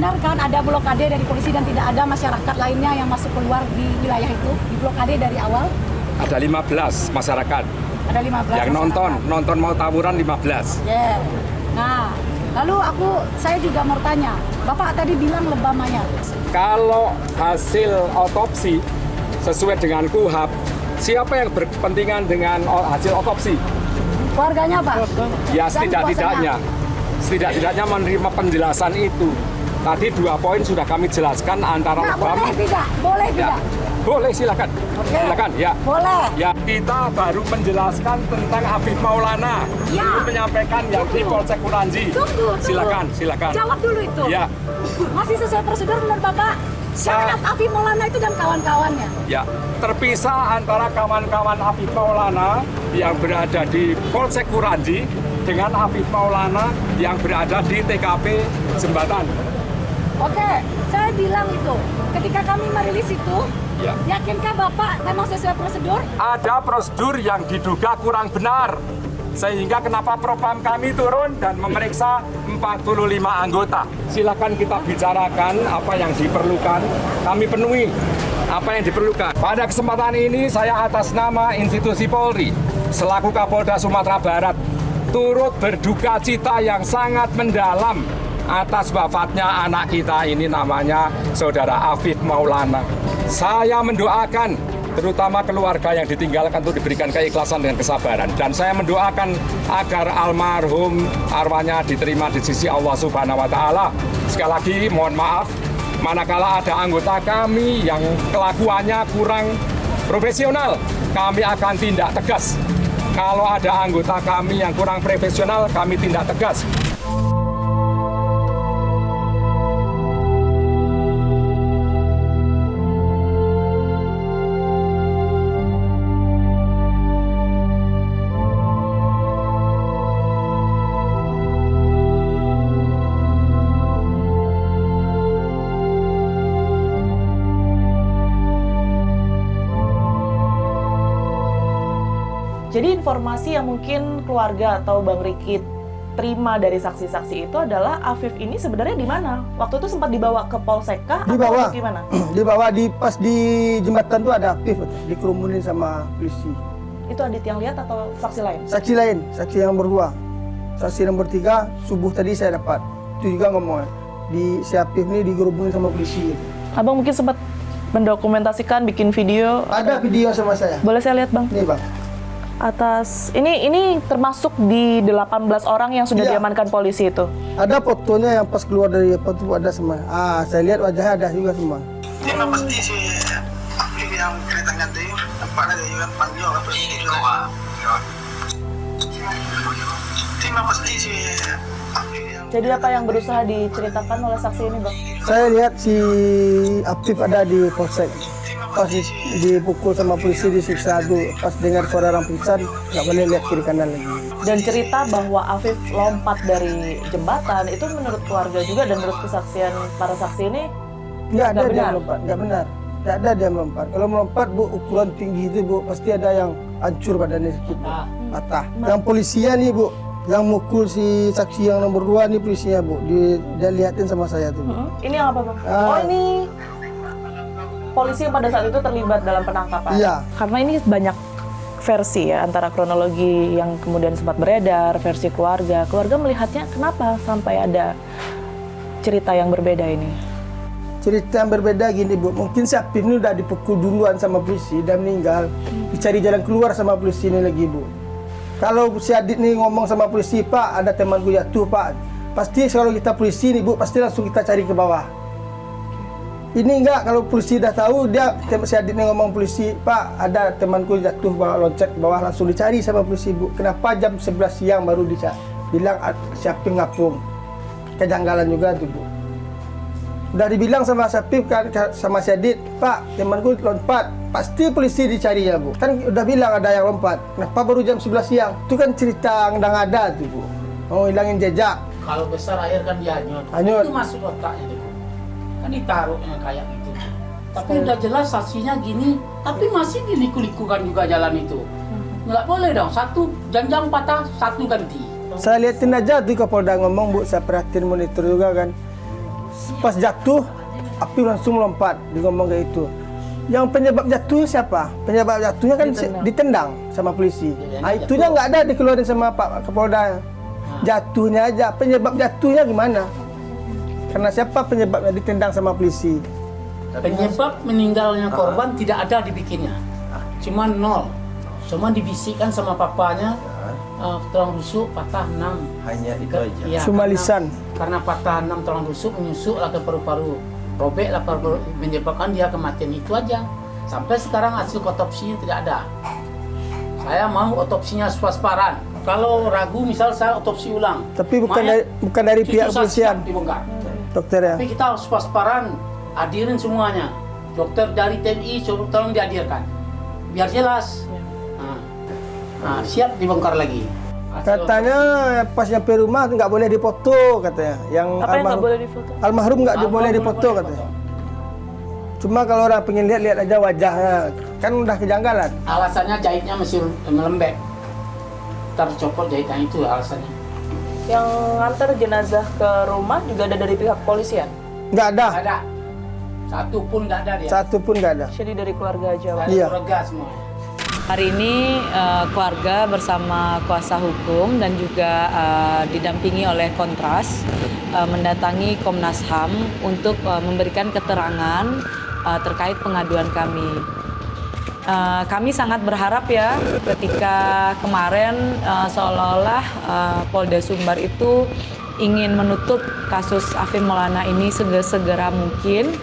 benar kan ada blokade dari polisi dan tidak ada masyarakat lainnya yang masuk keluar di wilayah itu? Di blokade dari awal? Ada 15 masyarakat. Ada 15 yang nonton mau tawuran 15. Yeah. Nah, lalu saya juga mau tanya, Bapak tadi bilang lebah mayat. Kalau hasil otopsi sesuai dengan KUHP, siapa yang berkepentingan dengan hasil otopsi? Keluarganya, Pak? Ya setidaknya menerima penjelasan itu. Tadi 2 poin sudah kami jelaskan antara Nah, lebam. boleh Ya, tidak? boleh silakan. Oke. Silakan ya. Boleh. Ya, kita baru menjelaskan tentang Afif Maulana. Ya. Ini menyampaikan yang di Polsek Kuranji. Tunggu. Silakan. Jawab dulu itu. Ya. Masih sesuai prosedur menurut Bapak? Jangan Afif Maulana itu dan kawan-kawannya. Ya, terpisah antara kawan-kawan Afif Maulana yang berada di Polsek Kuranji dengan Afif Maulana yang berada di TKP Jembatan. Oke, saya bilang itu. Ketika kami merilis itu, Ya. yakinkah Bapak memang sesuai prosedur? Ada prosedur yang diduga kurang benar. Sehingga kenapa Propam kami turun dan memeriksa 45 anggota. Silakan kita bicarakan apa yang diperlukan. Kami penuhi apa yang diperlukan. Pada kesempatan ini saya atas nama institusi Polri selaku Kapolda Sumatera Barat turut berduka cita yang sangat mendalam atas wafatnya anak kita ini namanya Saudara Afif Maulana. Saya mendoakan terutama keluarga yang ditinggalkan untuk diberikan keikhlasan dan kesabaran. Dan saya mendoakan agar almarhum arwahnya diterima di sisi Allah Subhanahu wa Ta'ala. Sekali lagi mohon maaf manakala ada anggota kami yang kelakuannya kurang profesional, kami akan tindak tegas. Kalau ada anggota kami yang kurang profesional, kami tindak tegas. Jadi informasi yang mungkin keluarga atau Bang Riki terima dari saksi-saksi itu adalah Afif ini sebenarnya di mana? Waktu itu sempat dibawa ke Polsek kah? Dibawa. Atau gimana? Dibawa pas di jembatan tuh ada Afif dikerumunin sama polisi. Itu Adit yang lihat atau saksi lain? Saksi lain, saksi yang berdua. Saksi nomor 3 subuh tadi saya dapat. Itu juga ngomong si Afif ini dikerumunin sama polisi. Abang mungkin sempat mendokumentasikan, bikin video. Ada video sama saya. Boleh saya lihat, Bang? Nih, Bang. Atas ini termasuk di 18 orang yang sudah Iya. diamankan polisi itu. Ada fotonya yang pas keluar dari foto ada semua. Saya lihat wajahnya ada juga semua. Ini pasti si Afif yang ceritanya tadi nampaknya dia juga panggil apa sih juga. Ini pasti si Afif yang Jadi apa yang berusaha diceritakan oleh saksi ini, Bang? Saya lihat si Afif ada di polsek. Pas dipukul sama polisi, disiksa tuh. Pas dengar suara orang pingsan, nggak boleh lihat kiri kanan lagi. Dan cerita bahwa Afif lompat dari jembatan itu menurut keluarga juga dan menurut kesaksian para saksi ini Nggak ada Nggak dia benar. melompat, nggak benar. Nggak ada dia melompat. Kalau melompat, Bu, ukuran tinggi itu, Bu, pasti ada yang hancur badannya sedikit, Bu. Patah. Yang polisinya nih, Bu, yang mukul si saksi yang nomor 2 nih polisinya, Bu. Dia liatin sama saya tuh, Bu. Ini yang apa, Bang? Ah. Oh, ini polisi yang pada saat itu terlibat dalam penangkapan. Iya. Karena ini banyak versi ya, antara kronologi yang kemudian sempat beredar, versi keluarga. Keluarga melihatnya kenapa sampai ada cerita yang berbeda ini? Cerita yang berbeda gini, Bu. Mungkin si Afif ini udah dipukul duluan sama polisi dan meninggal. Dicari jalan keluar sama polisi ini lagi, Bu. Kalau si Adit nih ngomong sama polisi, Pak, ada temanku jatuh, Pak. Pasti kalau kita polisi nih, Bu, pasti langsung kita cari ke bawah. Ini enggak, kalau polisi dah tahu, si Adit nih ngomong polisi, Pak, ada temanku jatuh, loncat ke bawah, langsung dicari sama polisi, Bu. Kenapa jam 11 siang baru bilang siapa ngapung? Kejanggalan juga tuh, Bu. Udah dibilang sama Sapip kan, sama si Adit, Pak, temanku lompat. Pasti polisi dicari ya, Bu. Kan udah bilang ada yang lompat. Kenapa baru jam 11 siang? Itu kan cerita yang ada tuh, Bu. Mau hilangin jejak. Kalau besar air kan dia hanyut. Hanyut. Itu masuk otaknya tuh. Kan ditaruhnya kayak gitu. Tapi udah jelas saksinya gini, tapi masih diliku-likukan juga jalan itu. Nggak boleh dong, satu janjang patah, satu ganti. Saya liatin aja tuh Kapolda ngomong, Bu, saya perhatiin monitor juga kan. pas jatuh api langsung melompat, dia ngomong kayak itu. Yang penyebab jatuhnya siapa? Penyebab jatuhnya kan ditendang sama polisi. Nah, itunya nggak ada dikeluarin sama Pak Kapolda. Jatuhnya aja, penyebab jatuhnya gimana? Karena siapa penyebabnya ditendang sama polisi? Penyebab meninggalnya korban tidak ada dibikinnya, cuma 0. Cuma dibisikkan sama papanya, tulang rusuk patah 6. Hanya itu aja. Ya, Cuma lisan. Karena patah 6 tulang rusuk menyusuklah ke paru-paru, robeklah paru-paru, menyebabkan dia kematian itu aja. Sampai sekarang hasil otopsinya tidak ada. Saya mau otopsinya swasparan. Kalau ragu, misal saya otopsi ulang. Tapi bukan Mayat dari cucu pihak saya kepolisian, siap dibongkar. dokter ya. Tapi kita harus swasparan, hadirin semuanya. Dokter dari TNI tolong dihadirkan, biar jelas. Siap dibongkar lagi. Katanya pas nyampe rumah nggak boleh dipoto katanya. Yang Apa yang nggak boleh difoto? almarhum nggak boleh dipoto katanya. Cuma kalau orang pengen lihat aja wajahnya, kan udah kejanggalan. Alasannya jahitnya masih melembek, tercopot jahitan itu alasannya. Yang nganter jenazah ke rumah juga ada dari pihak kepolisian. Nggak ada, Nggak ada, satu pun nggak ada dia. satu pun nggak ada. Jadi dari keluarga aja, Pak. Iya. Keluarga semua. Hari ini keluarga bersama kuasa hukum dan juga didampingi oleh Kontras mendatangi Komnas HAM untuk memberikan keterangan terkait pengaduan kami. Kami sangat berharap ya ketika kemarin seolah-olah Polda Sumbar itu ingin menutup kasus Afif Maulana ini segera mungkin.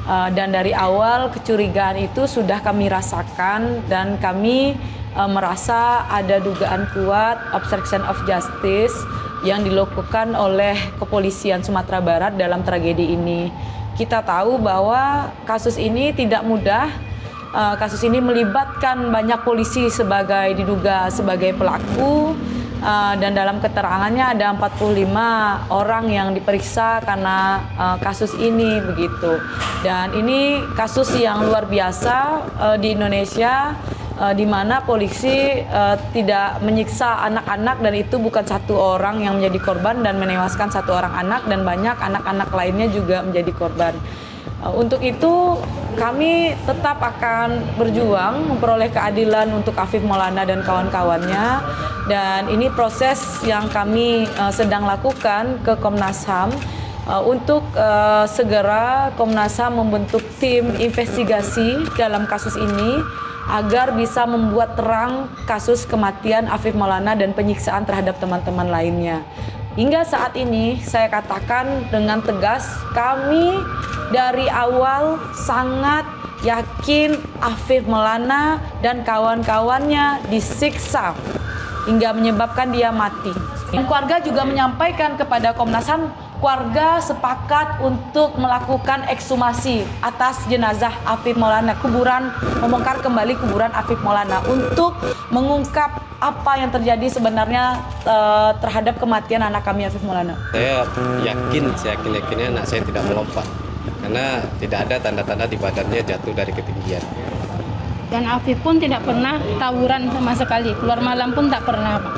Dan dari awal kecurigaan itu sudah kami rasakan dan kami merasa ada dugaan kuat obstruction of justice yang dilakukan oleh kepolisian Sumatera Barat dalam tragedi ini. Kita tahu bahwa kasus ini tidak mudah. Kasus ini melibatkan banyak polisi diduga sebagai pelaku. Dan dalam keterangannya ada 45 orang yang diperiksa karena kasus ini begitu. Dan ini kasus yang luar biasa di Indonesia di mana polisi tidak menyiksa anak-anak dan itu bukan satu orang yang menjadi korban dan menewaskan satu orang anak dan banyak anak-anak lainnya juga menjadi korban. Untuk itu kami tetap akan berjuang memperoleh keadilan untuk Afif Maulana dan kawan-kawannya dan ini proses yang kami sedang lakukan ke Komnas HAM untuk segera Komnas HAM membentuk tim investigasi dalam kasus ini agar bisa membuat terang kasus kematian Afif Maulana dan penyiksaan terhadap teman-teman lainnya. Hingga saat ini saya katakan dengan tegas kami dari awal sangat yakin Afif Maulana dan kawan-kawannya disiksa hingga menyebabkan dia mati. Dan keluarga juga menyampaikan kepada Komnas HAM, keluarga sepakat untuk melakukan ekshumasi atas jenazah Afif Maulana, membongkar kembali kuburan Afif Maulana untuk mengungkap apa yang terjadi sebenarnya terhadap kematian anak kami Afif Maulana. Saya yakinnya anak saya tidak melompat karena tidak ada tanda-tanda di badannya jatuh dari ketinggian. Dan Afif pun tidak pernah tawuran sama sekali, keluar malam pun tak pernah, Pak.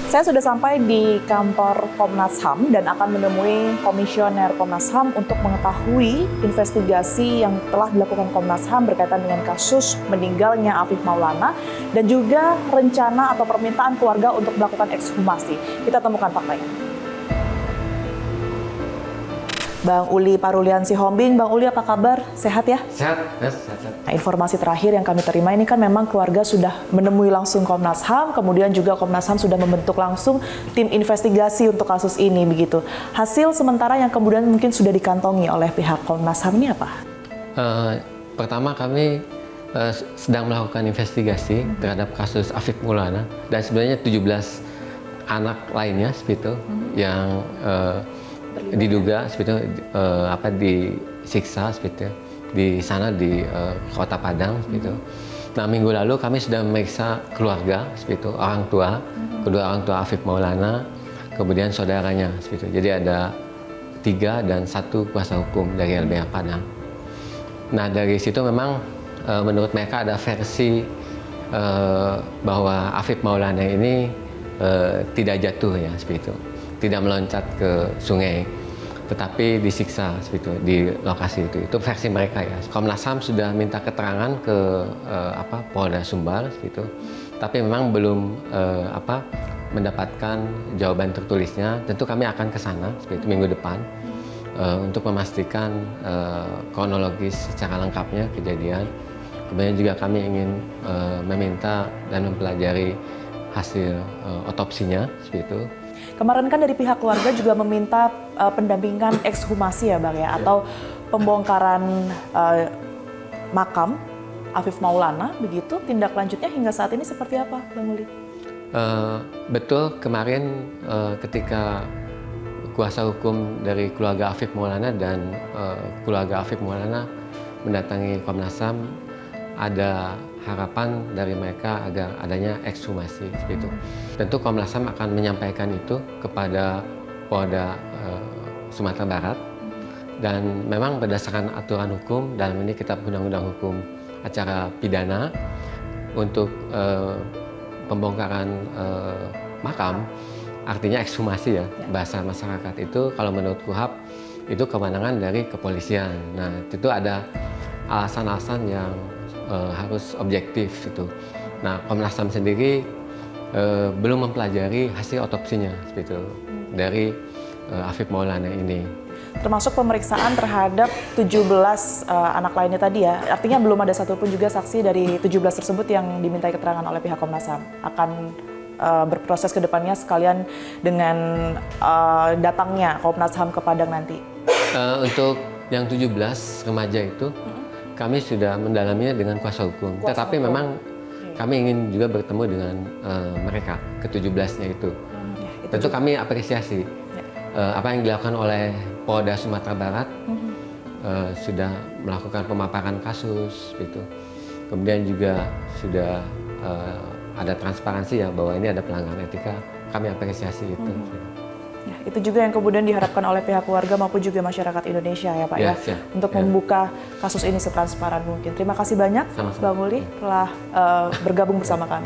Saya sudah sampai di kantor Komnas HAM dan akan menemui Komisioner Komnas HAM untuk mengetahui investigasi yang telah dilakukan Komnas HAM berkaitan dengan kasus meninggalnya Afif Maulana dan juga rencana atau permintaan keluarga untuk melakukan ekshumasi. Kita temukan faktanya. Bang Uli Parulian Sihombing, Bang Uli apa kabar? Sehat ya? Sehat. Nah, informasi terakhir yang kami terima ini kan memang keluarga sudah menemui langsung Komnas HAM, kemudian juga Komnas HAM sudah membentuk langsung tim investigasi untuk kasus ini begitu. Hasil sementara yang kemudian mungkin sudah dikantongi oleh pihak Komnas HAM ini apa? Pertama kami sedang melakukan investigasi terhadap kasus Afif Maulana dan sebenarnya 17 anak lainnya seperti itu yang diduga seperti disiksa seperti itu di sana di Kota Padang seperti itu. Nah, minggu lalu kami sudah memeriksa keluarga seperti itu, orang tua, kedua orang tua Afif Maulana, kemudian saudaranya seperti itu. Jadi ada 3 dan 1 kuasa hukum dari LBH Padang. Nah, dari situ memang menurut mereka ada versi bahwa Afif Maulana ini tidak jatuh ya seperti itu, tidak meloncat ke sungai. tetapi disiksa seperti itu di lokasi itu. Itu versi mereka ya. Komnas HAM sudah minta keterangan ke Polda Sumbar seperti itu, tapi memang belum mendapatkan jawaban tertulisnya. Tentu kami akan ke sana seperti itu minggu depan untuk memastikan kronologis secara lengkapnya kejadian. Kemudian juga kami ingin meminta dan mempelajari hasil otopsinya seperti itu. Kemarin kan dari pihak keluarga juga meminta pendampingan ekshumasi ya Bang ya, atau pembongkaran makam Afif Maulana, begitu tindak lanjutnya hingga saat ini seperti apa Bang Uli? Betul, kemarin ketika kuasa hukum dari keluarga Afif Maulana dan keluarga Afif Maulana mendatangi Komnas HAM, ada harapan dari mereka agar adanya ekshumasi seperti itu. Tentu Komnas HAM akan menyampaikan itu kepada Polda Sumatera Barat, dan memang berdasarkan aturan hukum dalam ini Kitab Undang-Undang Hukum Acara Pidana untuk pembongkaran makam, artinya ekshumasi ya, bahasa masyarakat itu kalau menurut KUHAP itu kewenangan dari kepolisian. Nah itu ada alasan-alasan yang harus objektif itu. Nah, Komnas HAM sendiri belum mempelajari hasil otopsinya seperti itu dari Afif Maulana ini. Termasuk pemeriksaan terhadap 17 anak lainnya tadi ya. Artinya belum ada satupun juga saksi dari 17 tersebut yang dimintai keterangan oleh pihak Komnas HAM. Akan berproses ke depannya sekalian dengan datangnya Komnas HAM ke Padang nanti. Untuk yang 17 remaja itu kami sudah mendalaminya dengan kuasa hukum. Tetapi memang kami ingin juga bertemu dengan mereka, ke-17-nya itu. Tentu kami apresiasi apa yang dilakukan oleh Polda Sumatera Barat, sudah melakukan pemaparan kasus, gitu. Kemudian juga sudah ada transparansi ya bahwa ini ada pelanggaran etika. Kami apresiasi itu. Ya, itu juga yang kemudian diharapkan oleh pihak keluarga maupun juga masyarakat Indonesia ya Pak ya, untuk membuka kasus ini setransparan mungkin. Terima kasih banyak Bang Uli telah bergabung bersama kami.